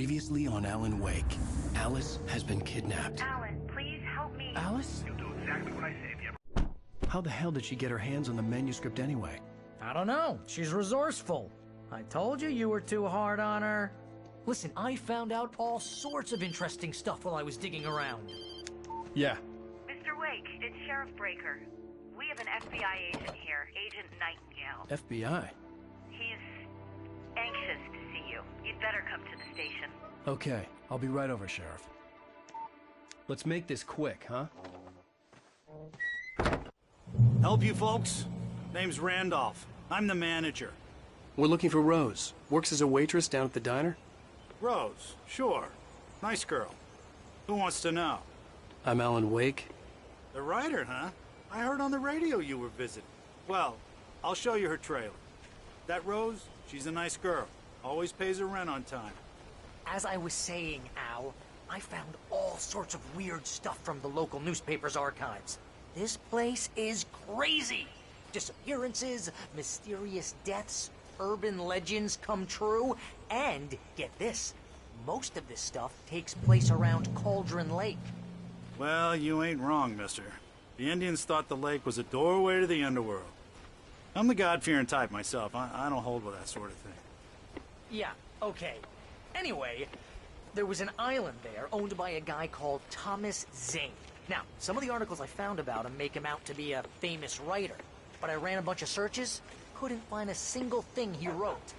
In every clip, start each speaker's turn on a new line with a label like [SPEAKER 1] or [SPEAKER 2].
[SPEAKER 1] Previously on Alan Wake, Alice has been kidnapped.
[SPEAKER 2] Alan, please help me.
[SPEAKER 1] Alice?
[SPEAKER 3] You'll do exactly what I say if you ever...
[SPEAKER 1] How the hell did she get her hands on the manuscript anyway?
[SPEAKER 4] I don't know. She's resourceful. I told you you were too hard on her. Listen, I found out all sorts of interesting stuff while I was digging around.
[SPEAKER 1] Yeah.
[SPEAKER 2] Mr. Wake, it's Sheriff Breaker. We have an FBI agent here, Agent Nightingale.
[SPEAKER 1] FBI?
[SPEAKER 2] He's anxious to see you. You'd better come to the station.
[SPEAKER 1] Okay, I'll be right over, Sheriff. Let's make this quick, huh?
[SPEAKER 5] Help you folks? Name's Randolph. I'm the manager.
[SPEAKER 1] We're looking for Rose. Works as a waitress down at the diner.
[SPEAKER 5] Rose, sure. Nice girl. Who wants to know?
[SPEAKER 1] I'm Alan Wake.
[SPEAKER 5] The writer, huh? I heard on the radio you were visiting. Well, I'll show you her trailer. That Rose, she's a nice girl. Always pays her rent on time.
[SPEAKER 4] As I was saying, Al, I found all sorts of weird stuff from the local newspaper's archives. This place is crazy. Disappearances, mysterious deaths, urban legends come true, and, get this, most of this stuff takes place around Cauldron Lake.
[SPEAKER 5] Well, you ain't wrong, mister. The Indians thought the lake was a doorway to the underworld. I'm the God-fearing type myself. I don't hold with that sort of thing.
[SPEAKER 4] Yeah, okay. Anyway, there was an island there owned by a guy called Thomas Zane. Now, some of the articles I found about him make him out to be a famous writer, but I ran a bunch of searches, couldn't find a single thing he wrote.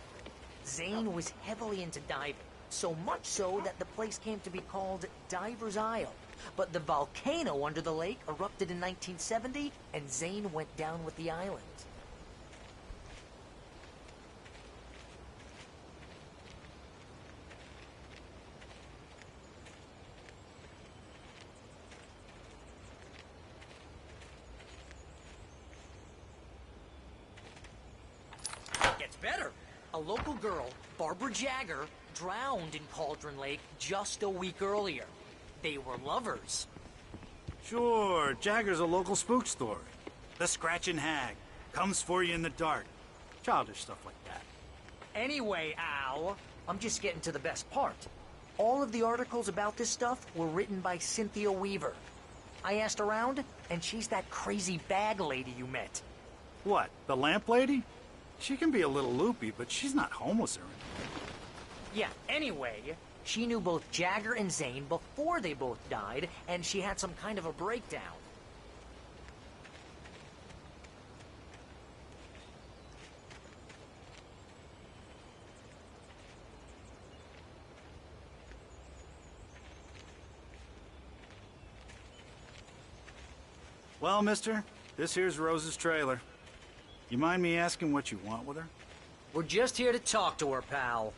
[SPEAKER 4] Zane was heavily into diving, so much so that the place came to be called Diver's Isle. But the volcano under the lake erupted in 1970, and Zane went down with the island. Gets better. A local girl, Barbara Jagger, drowned in Cauldron Lake just a week earlier. They were lovers.
[SPEAKER 5] Sure, Jagger's a local spook story. The Scratching Hag. Comes for you in the dark. Childish stuff like that.
[SPEAKER 4] Anyway, Al, I'm just getting to the best part. All of the articles about this stuff were written by Cynthia Weaver. I asked around, and she's that crazy bag lady you met.
[SPEAKER 5] What, the lamp lady? She can be a little loopy, but she's not homeless or anything.
[SPEAKER 4] Yeah, anyway, she knew both Jagger and Zane before they both died, and she had some kind of a breakdown.
[SPEAKER 5] Well, mister, this here's Rose's trailer. You mind me asking what you want with her?
[SPEAKER 4] We're just here to talk to her, pal.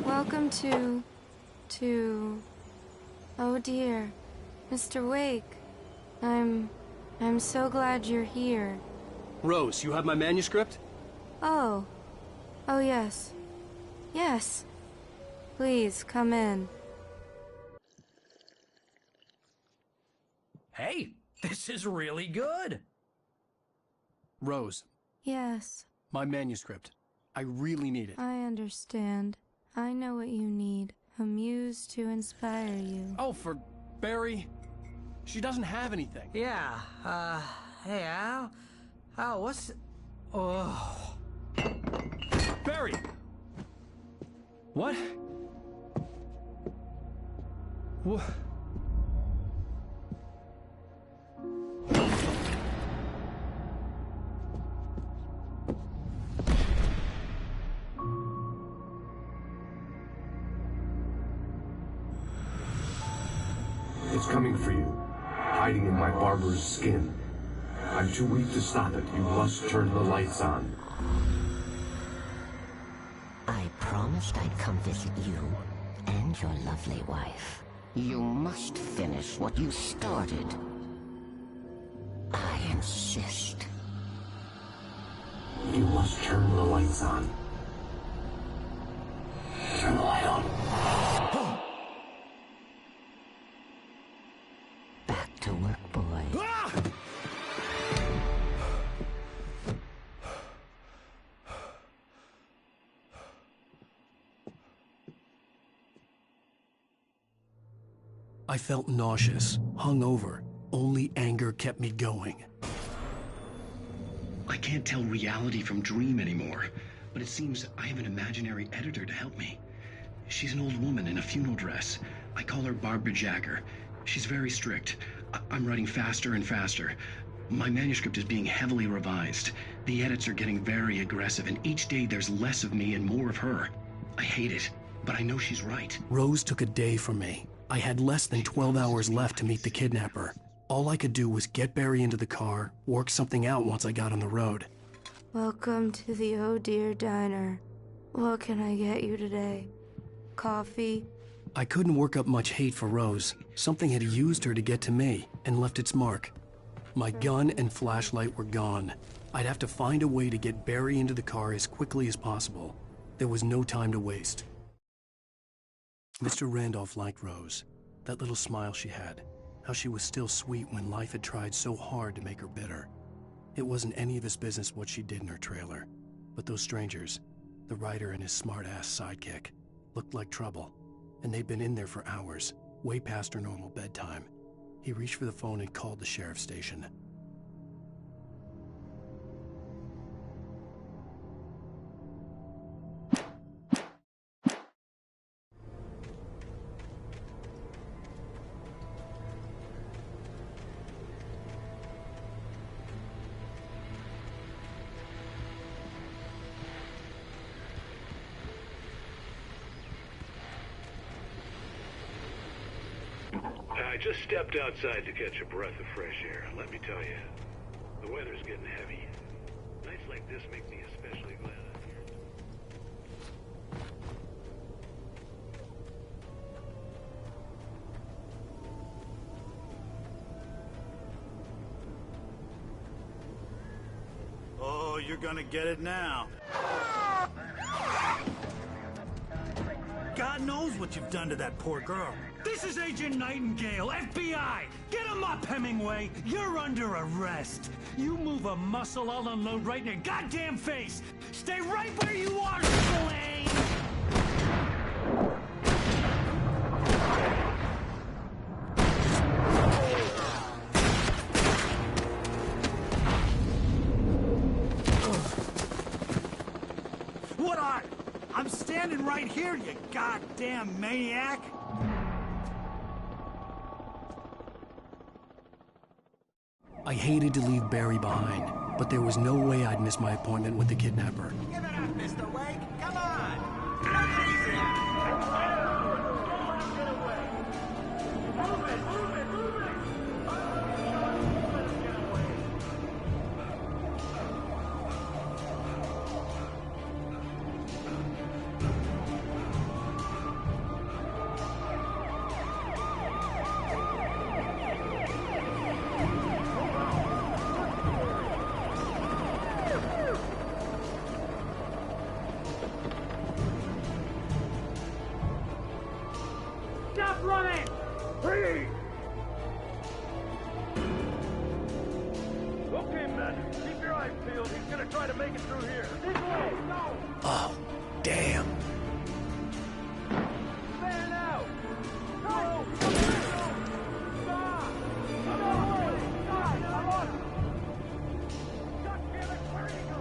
[SPEAKER 6] Welcome to... Oh dear, Mr. Wake. I'm so glad you're here.
[SPEAKER 1] Rose, you have my manuscript?
[SPEAKER 6] Oh. Oh, yes. Yes. Please, come in.
[SPEAKER 4] Hey, this is really good.
[SPEAKER 1] Rose,
[SPEAKER 6] Yes,
[SPEAKER 1] my manuscript. I really need it.
[SPEAKER 6] I understand. I know what you need. A muse to inspire you.
[SPEAKER 1] Oh, for Barry? She doesn't have anything.
[SPEAKER 4] Yeah, hey, Al? Al, what's... Oh...
[SPEAKER 1] Barry! What? What?
[SPEAKER 7] It's coming for you, hiding in my barber's skin. I'm too weak to stop it. You must turn the lights on.
[SPEAKER 8] I promised I'd come visit you and your lovely wife. You must finish what you started. I insist.
[SPEAKER 7] You must turn the lights on. Turn the light on.
[SPEAKER 1] I felt nauseous, hungover. Only anger kept me going.
[SPEAKER 9] I can't tell reality from dream anymore, but it seems I have an imaginary editor to help me. She's an old woman in a funeral dress. I call her Barbara Jagger. She's very strict. I'm writing faster and faster. My manuscript is being heavily revised. The edits are getting very aggressive, and each day there's less of me and more of her. I hate it, but I know she's right.
[SPEAKER 1] Rose took a day from me. I had less than 12 hours left to meet the kidnapper. All I could do was get Barry into the car, work something out once I got on the road.
[SPEAKER 6] Welcome to the Oh Dear Diner. What can I get you today? Coffee?
[SPEAKER 1] I couldn't work up much hate for Rose. Something had used her to get to me and left its mark. My gun and flashlight were gone. I'd have to find a way to get Barry into the car as quickly as possible. There was no time to waste. Mr. Randolph liked Rose. That little smile she had. How she was still sweet when life had tried so hard to make her bitter. It wasn't any of his business what she did in her trailer. But those strangers, the writer and his smart-ass sidekick, looked like trouble. And they'd been in there for hours, way past her normal bedtime. He reached for the phone and called the sheriff's station.
[SPEAKER 3] I just stepped outside to catch a breath of fresh air. Let me tell you, the weather's getting heavy. Nights like this make me especially glad I'm here.
[SPEAKER 5] Oh, you're gonna get it now. God knows what you've done to that poor girl.
[SPEAKER 10] This is Agent Nightingale, FBI! Get him up, Hemingway! You're under arrest! You move a muscle, I'll unload right in your goddamn face! Stay right where you are, Slane!
[SPEAKER 5] What are? I'm standing right here, you goddamn maniac!
[SPEAKER 1] I hated to leave Barry behind, but there was no way I'd miss my appointment with the kidnapper.
[SPEAKER 11] Give it up, Mr. Wake! Come on! Take it easy! Move it! Move it! Move it!
[SPEAKER 10] Stop running!
[SPEAKER 3] Freeze! Okay, men, keep your eyes peeled. He's gonna try to make it through here. This way, go!
[SPEAKER 1] Oh, damn.
[SPEAKER 3] Fan out! No! Stop! I'm on it! Stop! I'm on it! God damn it, where did he go?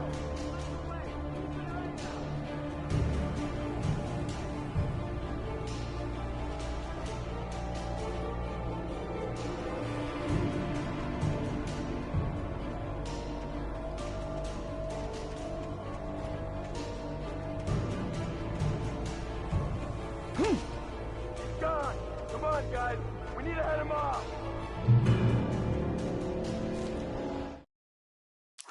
[SPEAKER 3] Gone! Come on, guys! We need to head him off!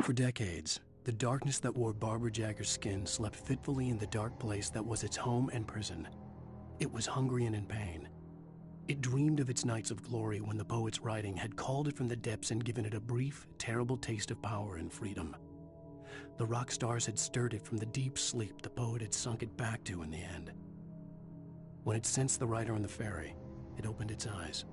[SPEAKER 1] For decades, the darkness that wore Barbara Jagger's skin slept fitfully in the dark place that was its home and prison. It was hungry and in pain. It dreamed of its nights of glory when the poet's writing had called it from the depths and given it a brief, terrible taste of power and freedom. The rock stars had stirred it from the deep sleep the poet had sunk it back to in the end. When it sensed the writer on the ferry, it opened its eyes.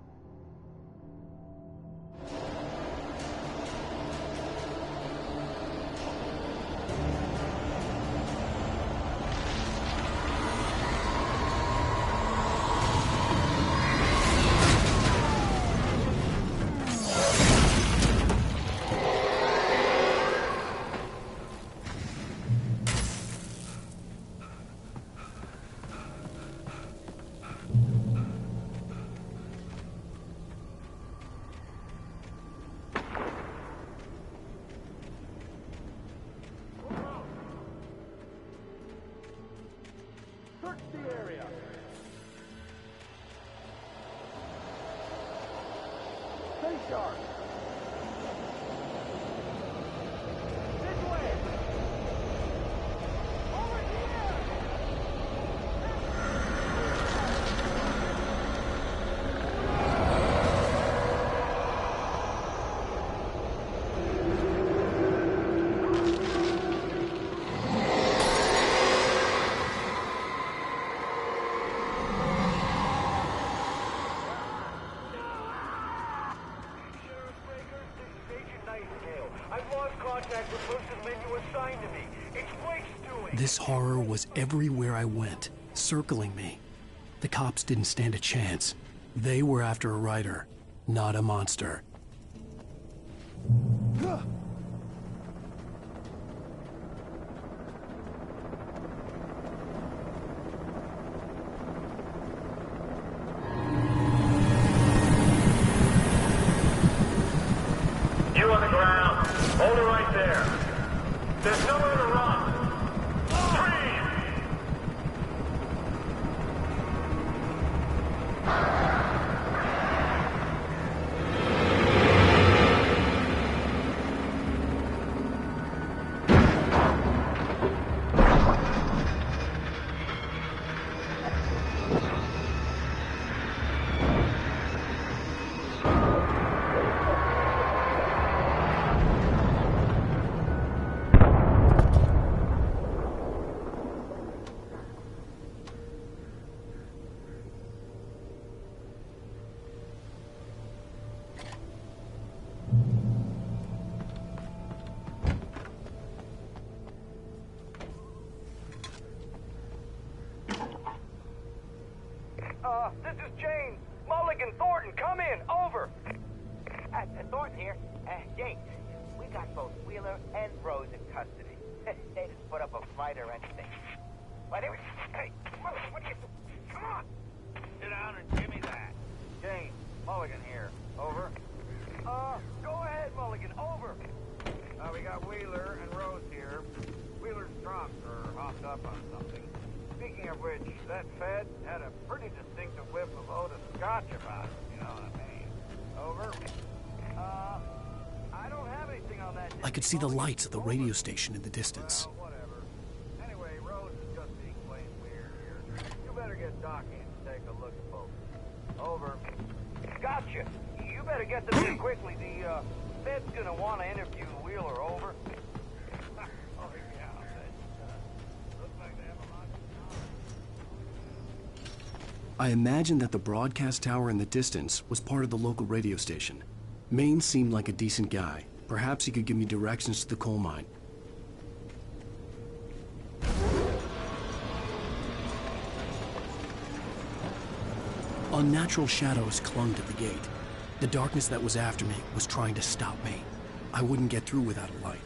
[SPEAKER 3] junkyard. This way. Over here.
[SPEAKER 1] This horror was everywhere I went, circling me. The cops didn't stand a chance. They were after a writer, not a monster.
[SPEAKER 3] You on the ground. Hold it right there. There's nowhere to run.
[SPEAKER 11] This is James. Mulligan, Thornton, come in. Over. Thornton here. James, we got both Wheeler and Rose in custody. They just put up a fight or anything. But anyway, hey, Mulligan, what are you doing? Come on. Sit down and give me that. James, Mulligan here. Over. Go ahead, Mulligan. Over. We got Wheeler and Rose here. Wheeler's drunk or hopped up on something. Speaking of which, that Fed had a pretty distinctive whiff of Otis Scotch about it, you know what I mean? Over. I don't have anything on that.
[SPEAKER 1] I could see the lights of the radio station in the distance.
[SPEAKER 11] Well, whatever. Anyway, Rose is just being plain weird here. You better get Doc in to take a look at both. Over. Gotcha. You better get them in quickly. The Fed's gonna want to interview Wheeler. Over. Oh, yeah. Looks like they have a lot.
[SPEAKER 1] I imagined that the broadcast tower in the distance was part of the local radio station. Maine seemed like a decent guy. Perhaps he could give me directions to the coal mine. Unnatural shadows clung to the gate. The darkness that was after me was trying to stop me. I wouldn't get through without a light.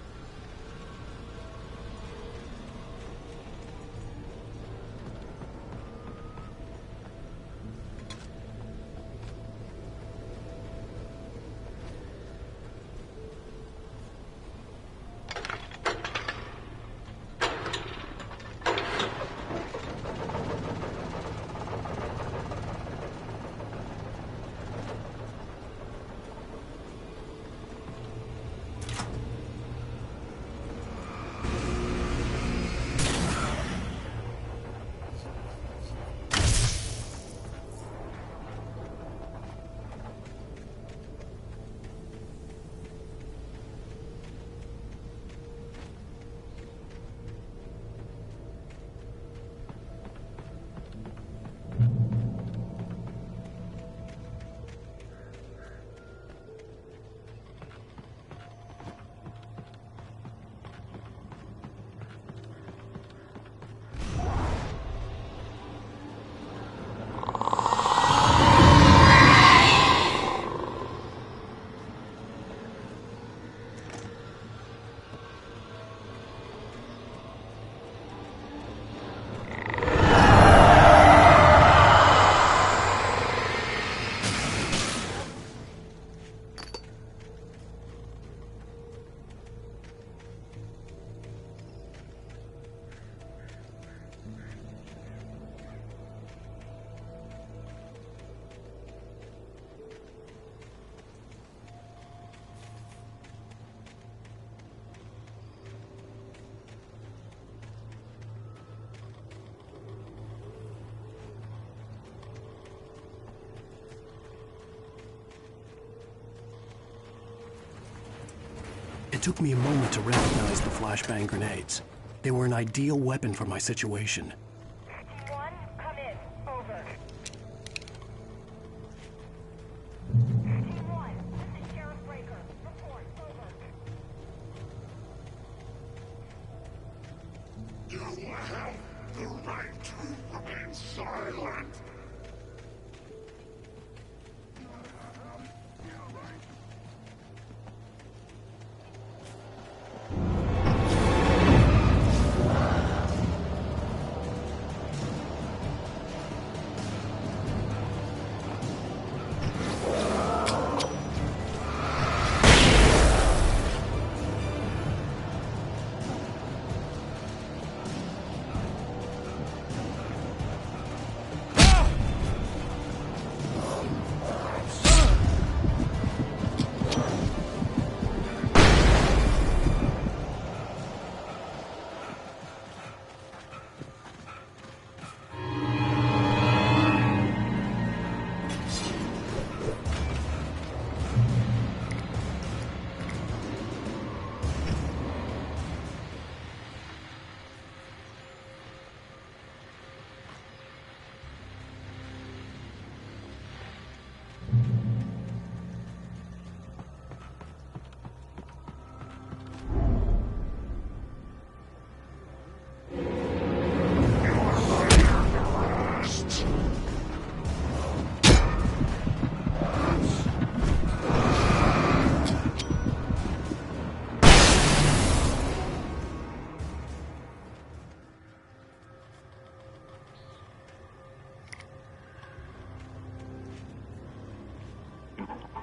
[SPEAKER 1] It took me a moment to recognize the flashbang grenades. They were an ideal weapon for my situation.
[SPEAKER 12] Team 1, come in. Over. Team 1, this is Sheriff Breaker. Report. Over.
[SPEAKER 7] You have the right to remain silent.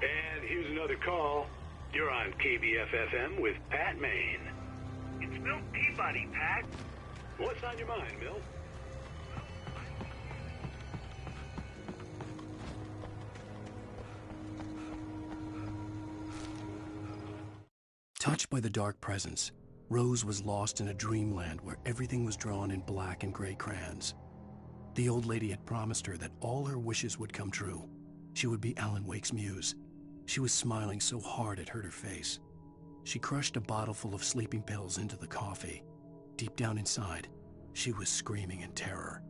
[SPEAKER 13] And here's another call. You're on KBF-FM with Pat Maine.
[SPEAKER 11] It's Milt Peabody, Pat.
[SPEAKER 13] What's on your mind, Milt?
[SPEAKER 1] Touched by the dark presence, Rose was lost in a dreamland where everything was drawn in black and gray crayons. The old lady had promised her that all her wishes would come true. She would be Alan Wake's muse. She was smiling so hard it hurt her face. She crushed a bottle full of sleeping pills into the coffee. Deep down inside, she was screaming in terror.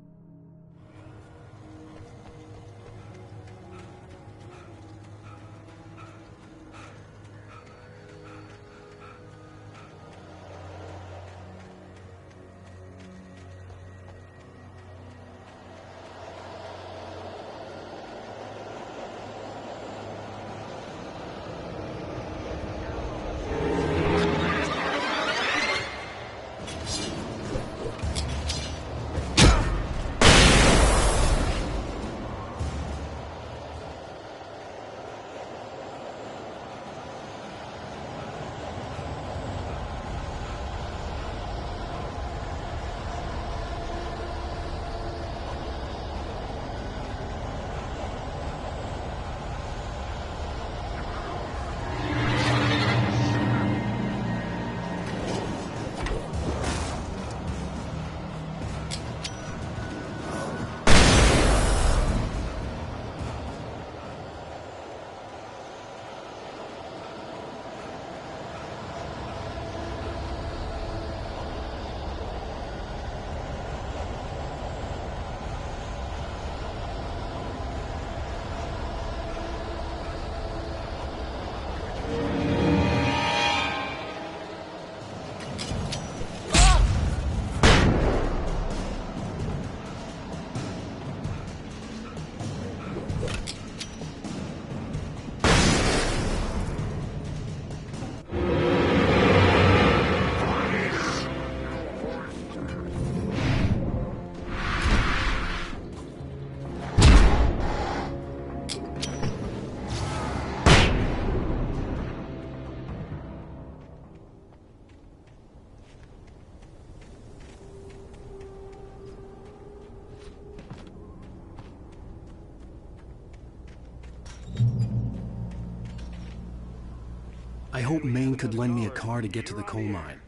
[SPEAKER 1] I hoped Maine could lend me a car to get to the coal mine.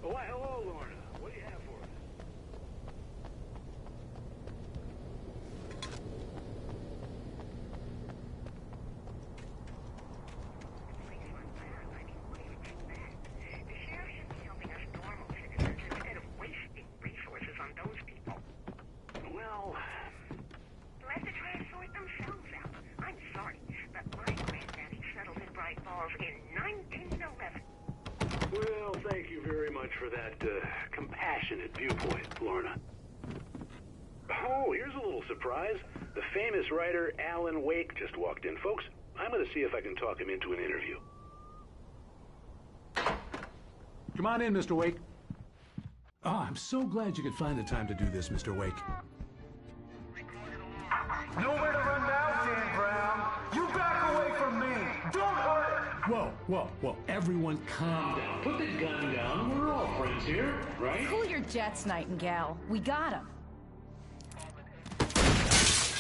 [SPEAKER 13] Oh, why, hello, Lorna. What do you have for us? thank you very much for that compassionate viewpoint, Lorna. Oh, here's a little surprise. The famous writer Alan Wake just walked in. Folks, I'm going to see if I can talk him into an interview.
[SPEAKER 14] Come on in, Mr. Wake. Oh, I'm so glad you could find the time to do this, Mr. Wake.
[SPEAKER 3] Nowhere to run now, Dan Brown. You back away from me. Don't hurt it.
[SPEAKER 14] Whoa. Everyone calm down.
[SPEAKER 13] Put the gun down. We're all friends here, right?
[SPEAKER 15] Cool your jets, Nightingale. We got him.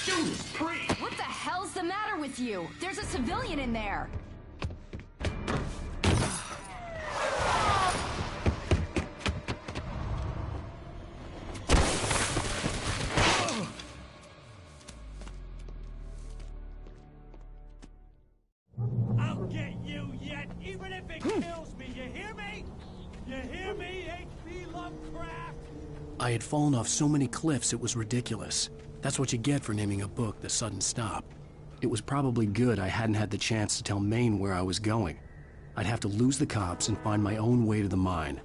[SPEAKER 13] Judas Priest!
[SPEAKER 15] What the hell's the matter with you? There's a civilian in there.
[SPEAKER 10] I'll get you yet, even if it kills me. You hear me? You hear me, H.P. Lovecraft?
[SPEAKER 1] I had fallen off so many cliffs it was ridiculous. That's what you get for naming a book The Sudden Stop. It was probably good I hadn't had the chance to tell Maine where I was going. I'd have to lose the cops and find my own way to the mine.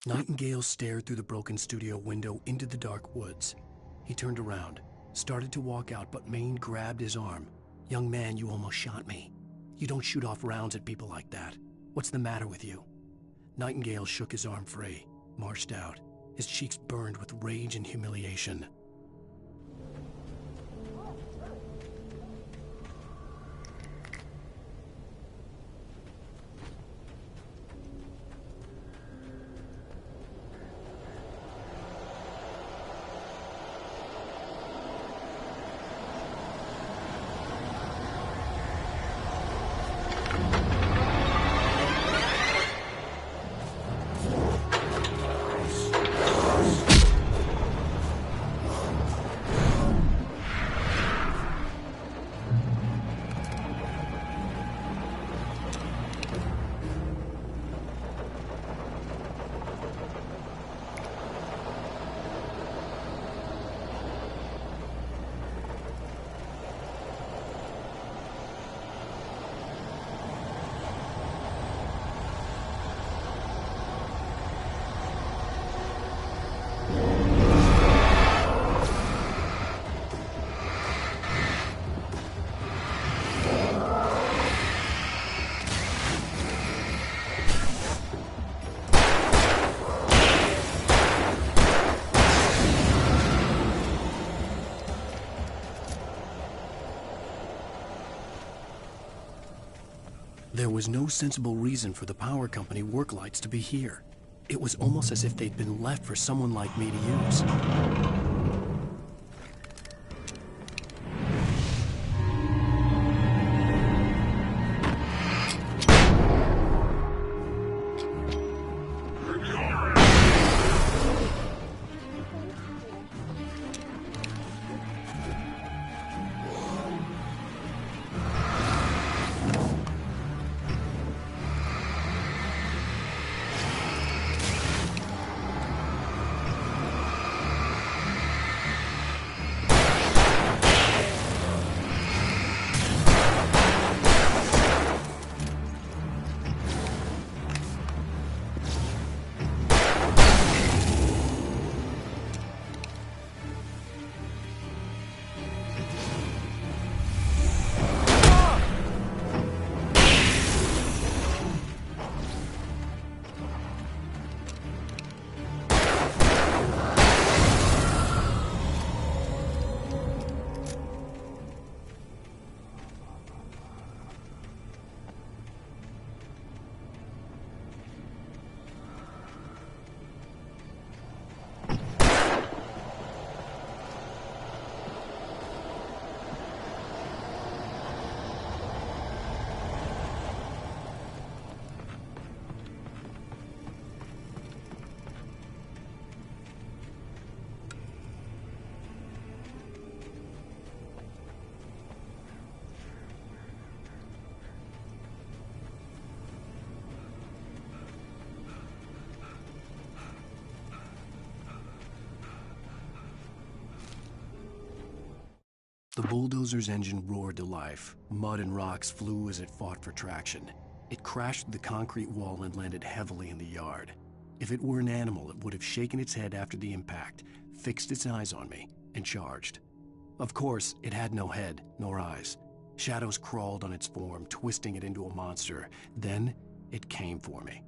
[SPEAKER 1] Nightingale stared through the broken studio window into the dark woods. He turned around, started to walk out, but Maine grabbed his arm. "Young man, you almost shot me. You don't shoot off rounds at people like that. What's the matter with you?" Nightingale shook his arm free, marched out. His cheeks burned with rage and humiliation. There was no sensible reason for the power company work lights to be here. It was almost as if they'd been left for someone like me to use. The bulldozer's engine roared to life. Mud and rocks flew as it fought for traction. It crashed through the concrete wall and landed heavily in the yard. If it were an animal, it would have shaken its head after the impact, fixed its eyes on me, and charged. Of course, it had no head, nor eyes. Shadows crawled on its form, twisting it into a monster. Then, it came for me.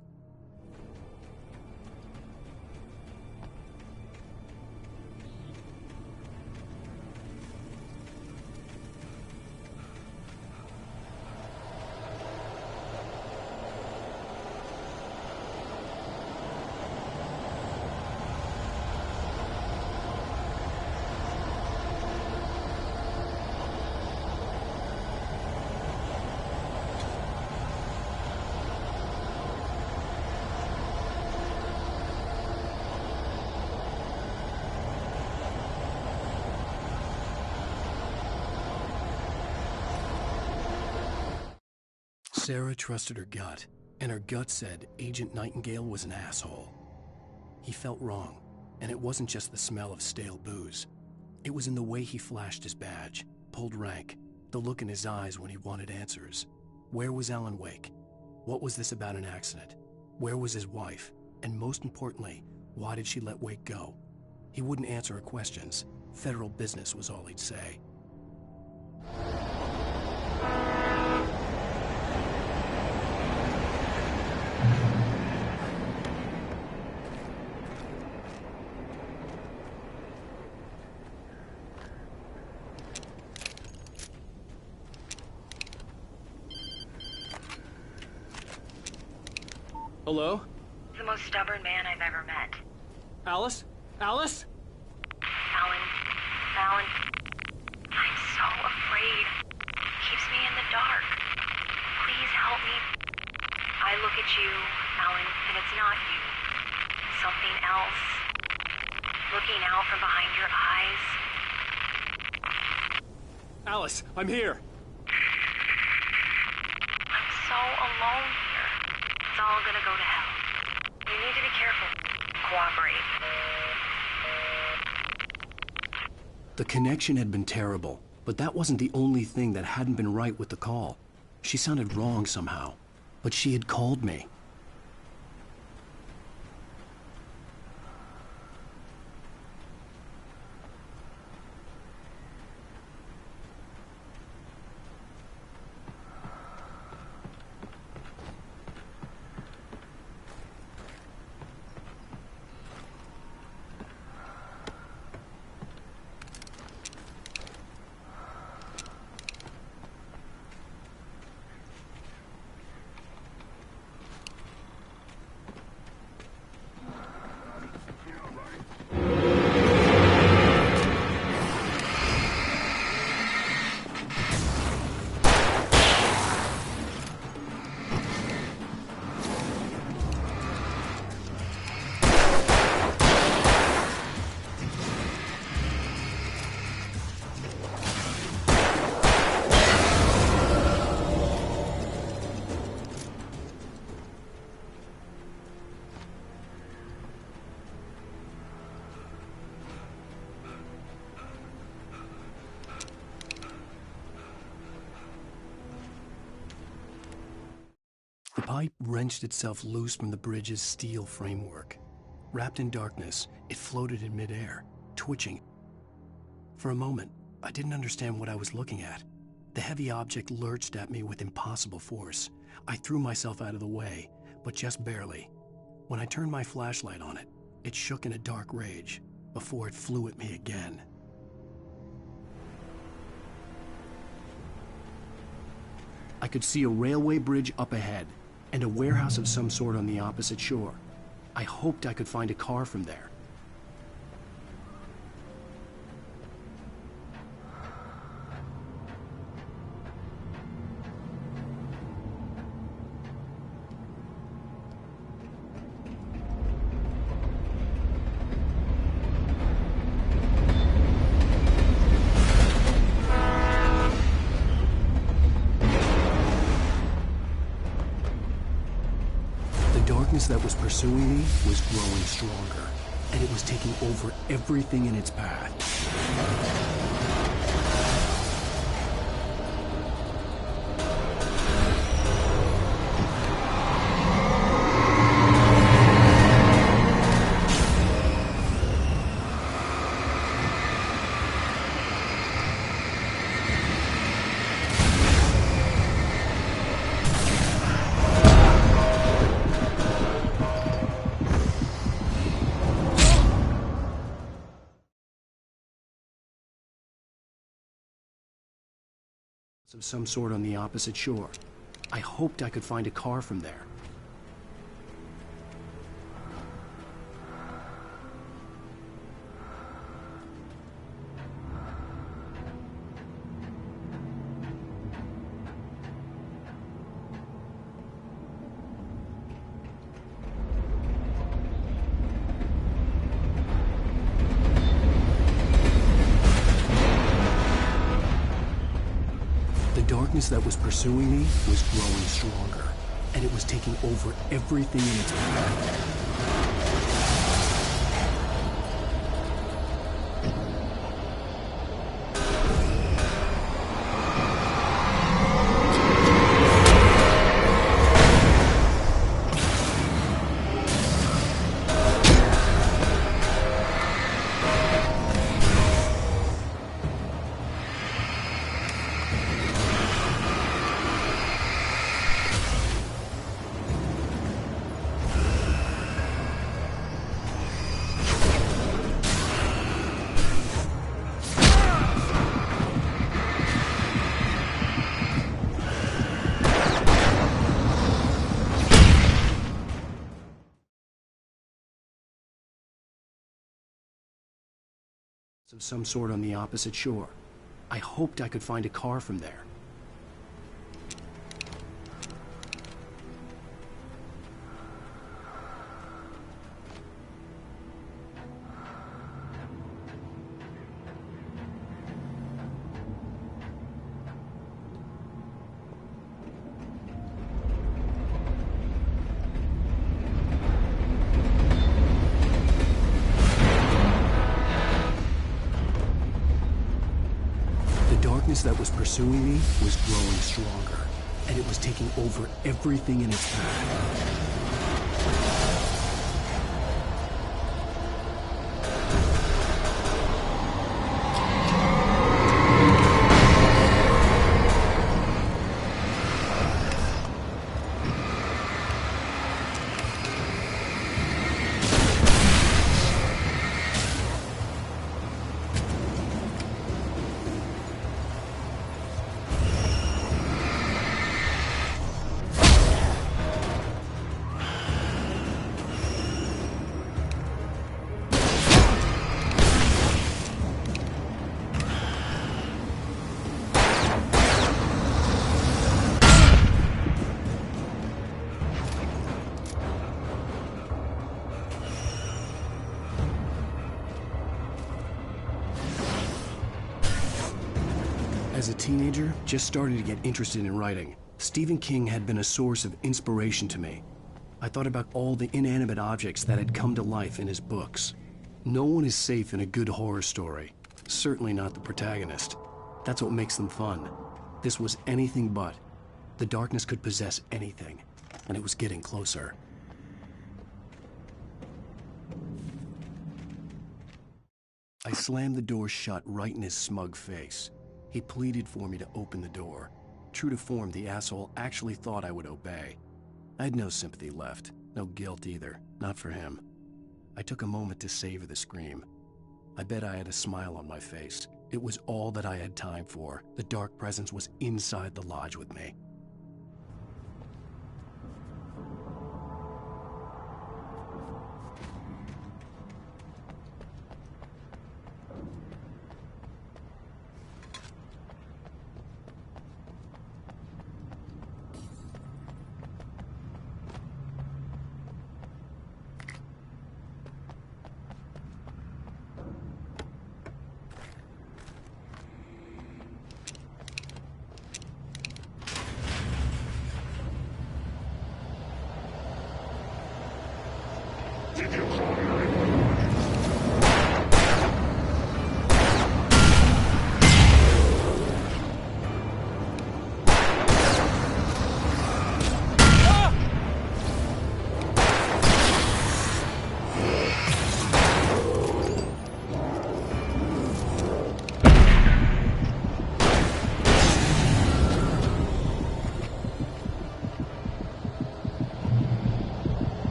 [SPEAKER 1] Sarah trusted her gut, and her gut said Agent Nightingale was an asshole. He felt wrong, and it wasn't just the smell of stale booze. It was in the way he flashed his badge, pulled rank, the look in his eyes when he wanted answers. Where was Alan Wake? What was this about an accident? Where was his wife? And most importantly, why did she let Wake go? He wouldn't answer her questions. Federal business was all he'd say.
[SPEAKER 16] Hello?
[SPEAKER 2] The most stubborn man I've ever met.
[SPEAKER 16] Alice? Alice?
[SPEAKER 2] Alan, I'm so afraid. Keeps me in the dark. Please help me. I look at you, Alan, and it's not you. Something else. Looking out from behind your eyes.
[SPEAKER 16] Alice, I'm here.
[SPEAKER 2] I'm so alone here. It's all gonna go to hell. You need to be careful. Cooperate.
[SPEAKER 1] The connection had been terrible, but that wasn't the only thing that hadn't been right with the call. She sounded wrong somehow, but she had called me. The pipe wrenched itself loose from the bridge's steel framework. Wrapped in darkness, it floated in midair, twitching. For a moment, I didn't understand what I was looking at. The heavy object lurched at me with impossible force. I threw myself out of the way, but just barely. When I turned my flashlight on it, it shook in a dark rage, before it flew at me again. I could see a railway bridge up ahead, and a warehouse of some sort on the opposite shore. I hoped I could find a car from there. The darkness that was pursuing me was growing stronger, and it was taking over everything in its path. Of some sort on the opposite shore. I hoped I could find a car from there. The darkness that was pursuing me was growing stronger, and it was taking over everything in its path. Of some sort on the opposite shore. I hoped I could find a car from there. The darkness that was pursuing me was growing stronger, and it was taking over everything in its path. As a teenager, just starting to get interested in writing, Stephen King had been a source of inspiration to me. I thought about all the inanimate objects that had come to life in his books. No one is safe in a good horror story, certainly not the protagonist. That's what makes them fun. This was anything but. The darkness could possess anything, and it was getting closer. I slammed the door shut right in his smug face. He pleaded for me to open the door. True to form, the asshole actually thought I would obey. I had no sympathy left, no guilt either, not for him. I took a moment to savor the scream. I bet I had a smile on my face. It was all that I had time for. The dark presence was inside the lodge with me.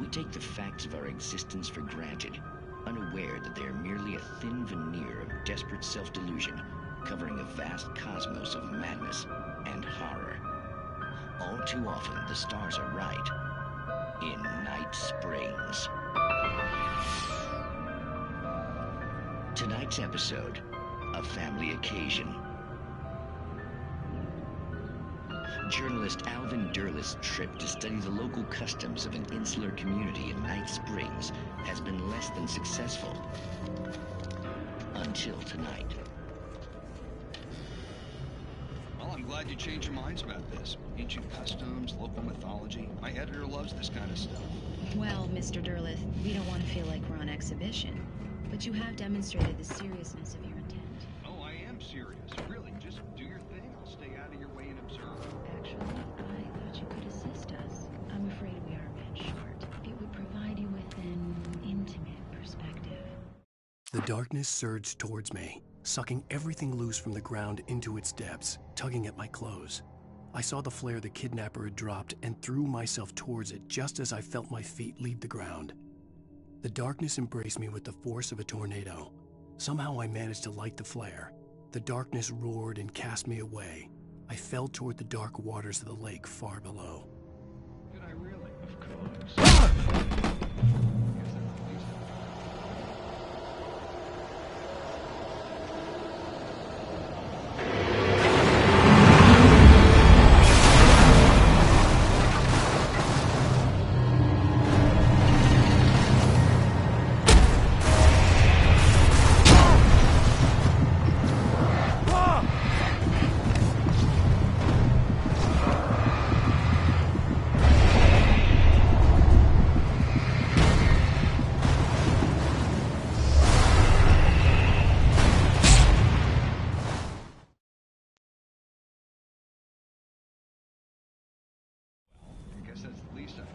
[SPEAKER 17] We take the facts of our existence for granted, unaware that they are merely a thin veneer of desperate self-delusion, covering a vast cosmos of madness and horror. All too often, the stars are right. In Night Springs. Tonight's episode, a family occasion. Journalist Alvin Derleth's trip to study the local customs of an insular community in Night Springs has been less than successful. Until tonight.
[SPEAKER 18] Well, I'm glad you changed your minds about this. Ancient customs, local mythology. My editor loves this kind of stuff.
[SPEAKER 19] Well, Mr. Derleth, we don't want to feel like we're on exhibition, but you have demonstrated the seriousness of your intent.
[SPEAKER 18] Oh, I am serious. Really, just do your thing. I'll stay out of your way and observe.
[SPEAKER 19] Actually, I thought you could assist us. I'm afraid we are a bit short. It would provide you with an intimate perspective.
[SPEAKER 1] The darkness surged towards me, sucking everything loose from the ground into its depths, tugging at my clothes. I saw the flare the kidnapper had dropped and threw myself towards it just as I felt my feet leave the ground. The darkness embraced me with the force of a tornado. Somehow I managed to light the flare. The darkness roared and cast me away. I fell toward the dark waters of the lake far below.
[SPEAKER 18] Did I really? Of course. That's the least I can.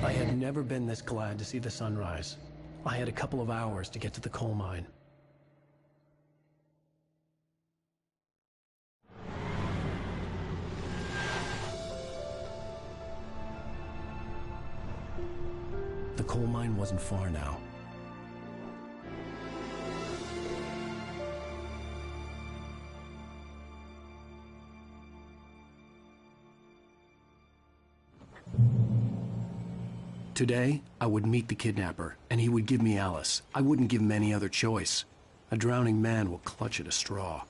[SPEAKER 1] I had never been this glad to see the sunrise. I had a couple of hours to get to the coal mine. The coal mine wasn't far now. Today, I would meet the kidnapper, and he would give me Alice. I wouldn't give him any other choice. A drowning man will clutch at a straw.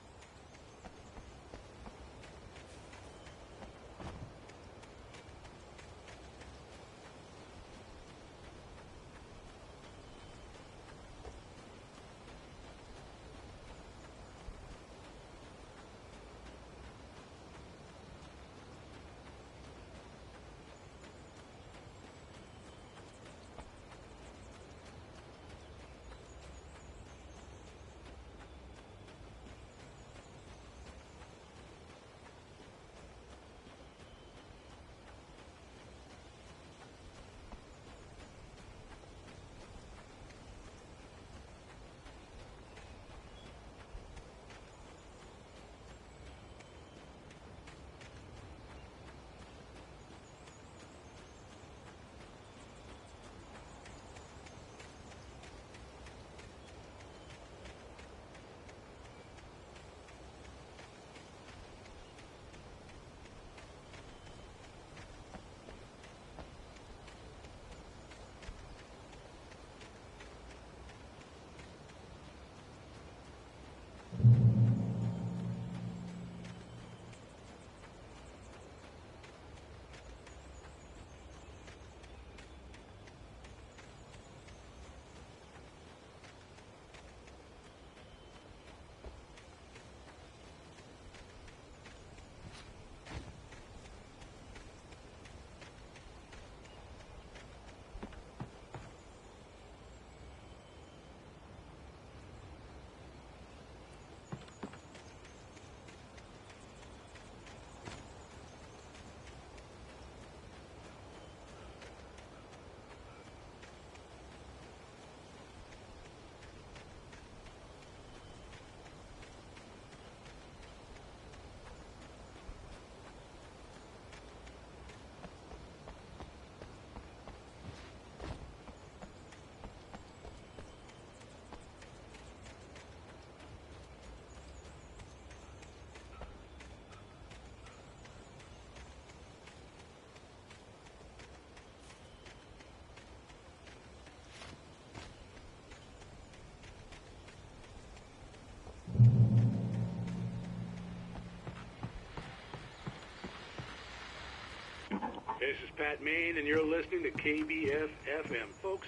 [SPEAKER 13] this is Pat Main, and you're listening to KBF-FM. Folks,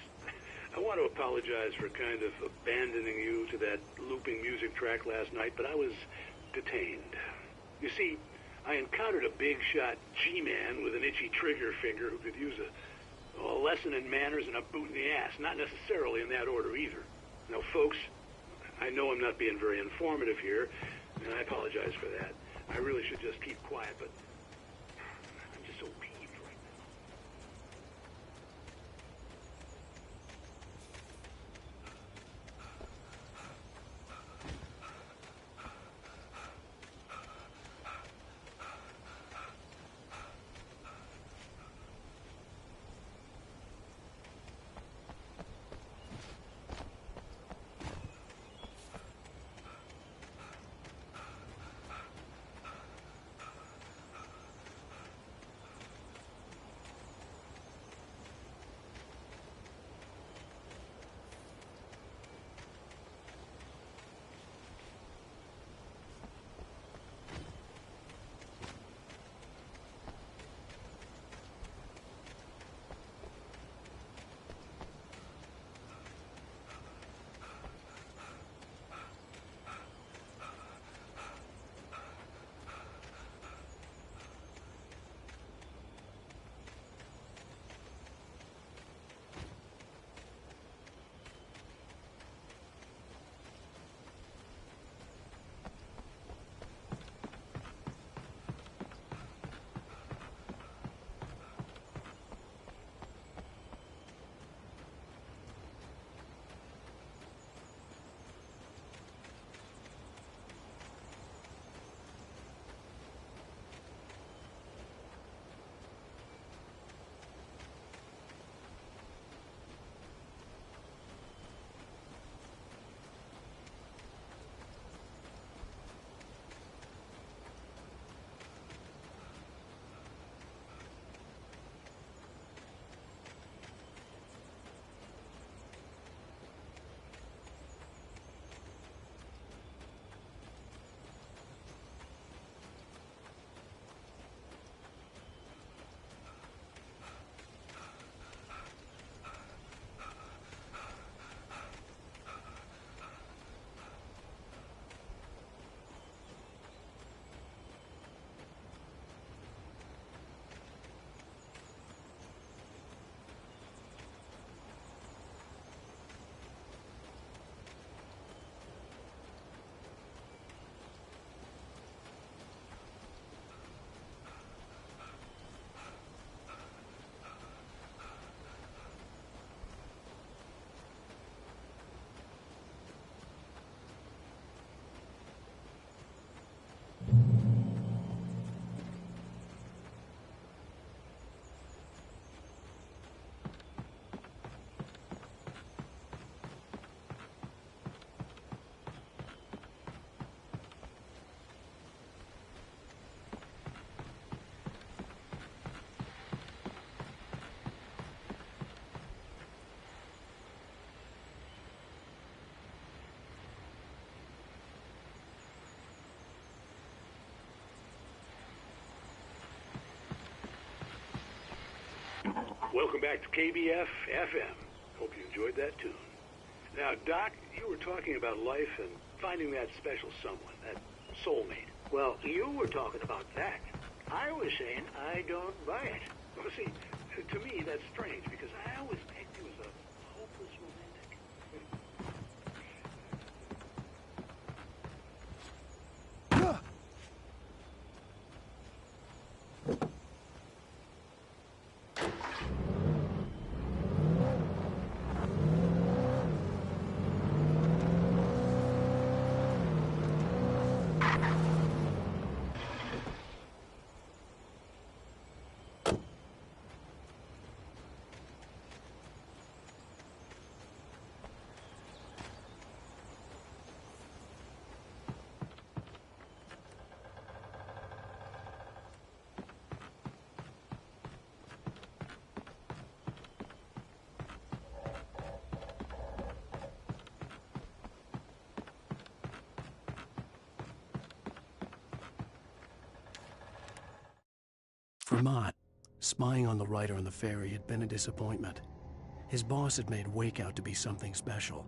[SPEAKER 13] I want to apologize for kind of abandoning you to that looping music track last night, but I was detained. You see, I encountered a big-shot G-man with an itchy trigger finger who could use a lesson in manners and a boot in the ass. Not necessarily in that order, either. Now, folks, I know I'm not being very informative here, and I apologize for that. I really should just keep quiet, but I'm just so peeved right now. Welcome back to KBF-FM. Hope you enjoyed that tune. Now, Doc, you were talking about life and finding that special someone, that soulmate.
[SPEAKER 20] Well, you were talking about that. I was saying I don't buy it.
[SPEAKER 13] Well, see, to me, that's strange, because I always pegged you as a hopeless romantic.
[SPEAKER 1] Vermont. Spying on the writer on the ferry had been a disappointment. His boss had made Wake out to be something special,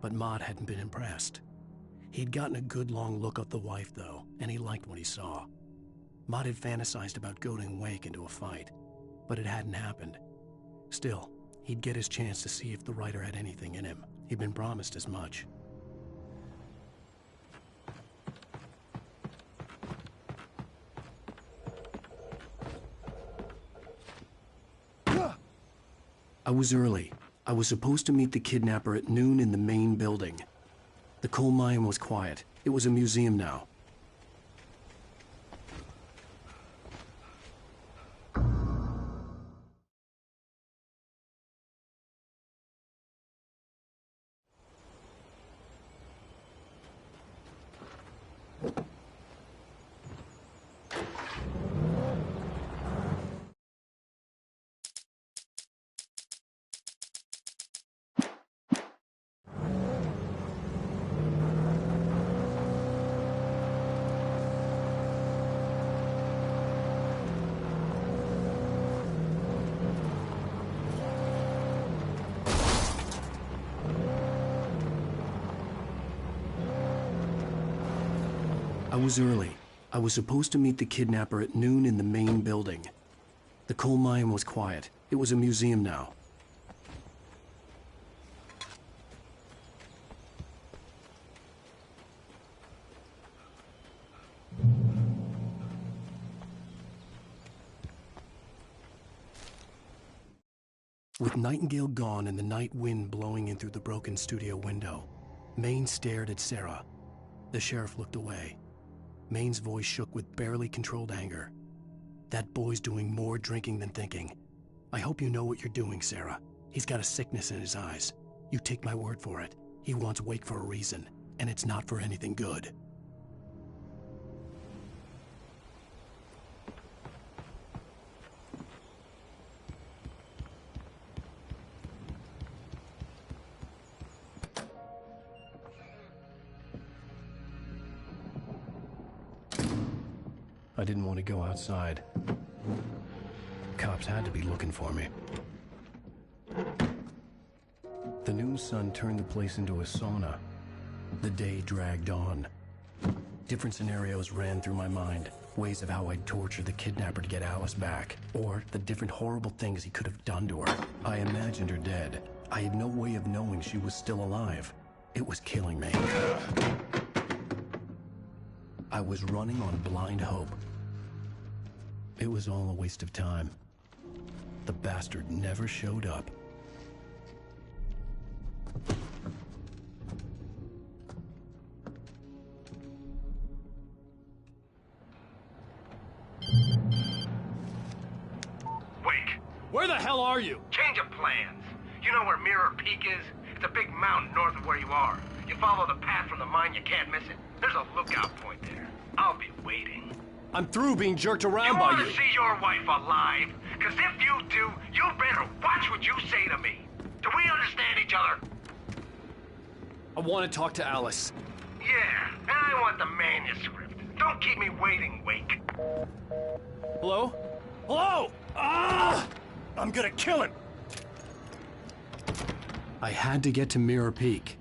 [SPEAKER 1] but Mott hadn't been impressed. He'd gotten a good long look at the wife, though, and he liked what he saw. Mott had fantasized about goading Wake into a fight, but it hadn't happened. Still, he'd get his chance to see if the writer had anything in him. He'd been promised as much. I was early. I was supposed to meet the kidnapper at noon in the main building. The coal mine was quiet. It was a museum now. I was early. I was supposed to meet the kidnapper at noon in the main building. The coal mine was quiet. It was a museum now. With Nightingale gone and the night wind blowing in through the broken studio window, Maine stared at Sarah. The sheriff looked away. Maine's voice shook with barely controlled anger. That boy's doing more drinking than thinking. I hope you know what you're doing, Sarah. He's got a sickness in his eyes. You take my word for it. He wants Wake for a reason, and it's not for anything good. I didn't want to go outside. Cops had to be looking for me. The noon sun turned the place into a sauna. The day dragged on. Different scenarios ran through my mind. Ways of how I'd torture the kidnapper to get Alice back. Or the different horrible things he could have done to her. I imagined her dead. I had no way of knowing she was still alive. It was killing me. I was running on blind hope. It was all a waste of time. The bastard never showed up.
[SPEAKER 11] Wake!
[SPEAKER 16] Where the hell are you?
[SPEAKER 11] Change of plans. You know where Mirror Peak is? It's a big mountain north of where you are. You follow the path from the mine, you can't miss it. There's a lookout point there. I'll be waiting.
[SPEAKER 16] I'm through being jerked around by you.
[SPEAKER 11] You want to see your wife alive? Because if you do, you better watch what you say to me. Do we understand each other?
[SPEAKER 16] I want to talk to Alice.
[SPEAKER 11] Yeah, and I want the manuscript. Don't keep me waiting, Wake.
[SPEAKER 16] Hello? Hello! Ah! I'm gonna kill him!
[SPEAKER 1] I had to get to Mirror Peak.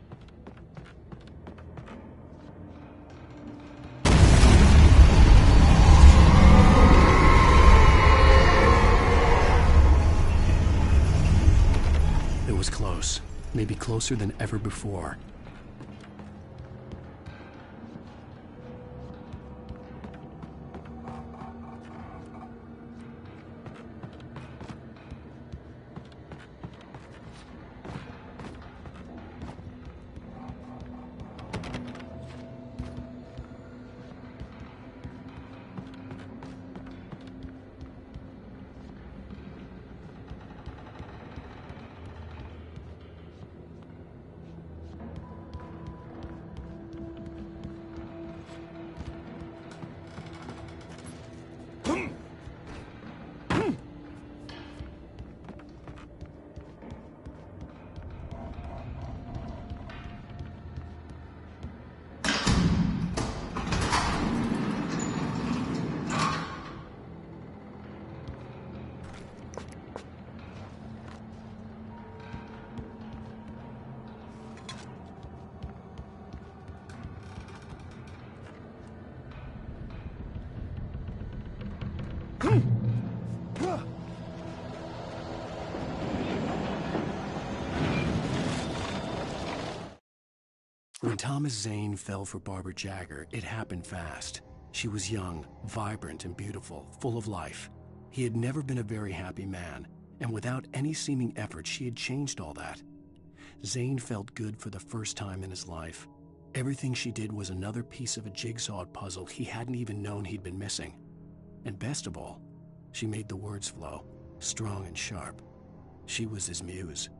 [SPEAKER 1] It was close. Maybe closer than ever before. When Thomas Zane fell for Barbara Jagger, it happened fast. She was young, vibrant, and beautiful, full of life. He had never been a very happy man, and without any seeming effort, she had changed all that. Zane felt good for the first time in his life. Everything she did was another piece of a jigsaw puzzle he hadn't even known he'd been missing. And best of all, she made the words flow, strong and sharp. She was his muse.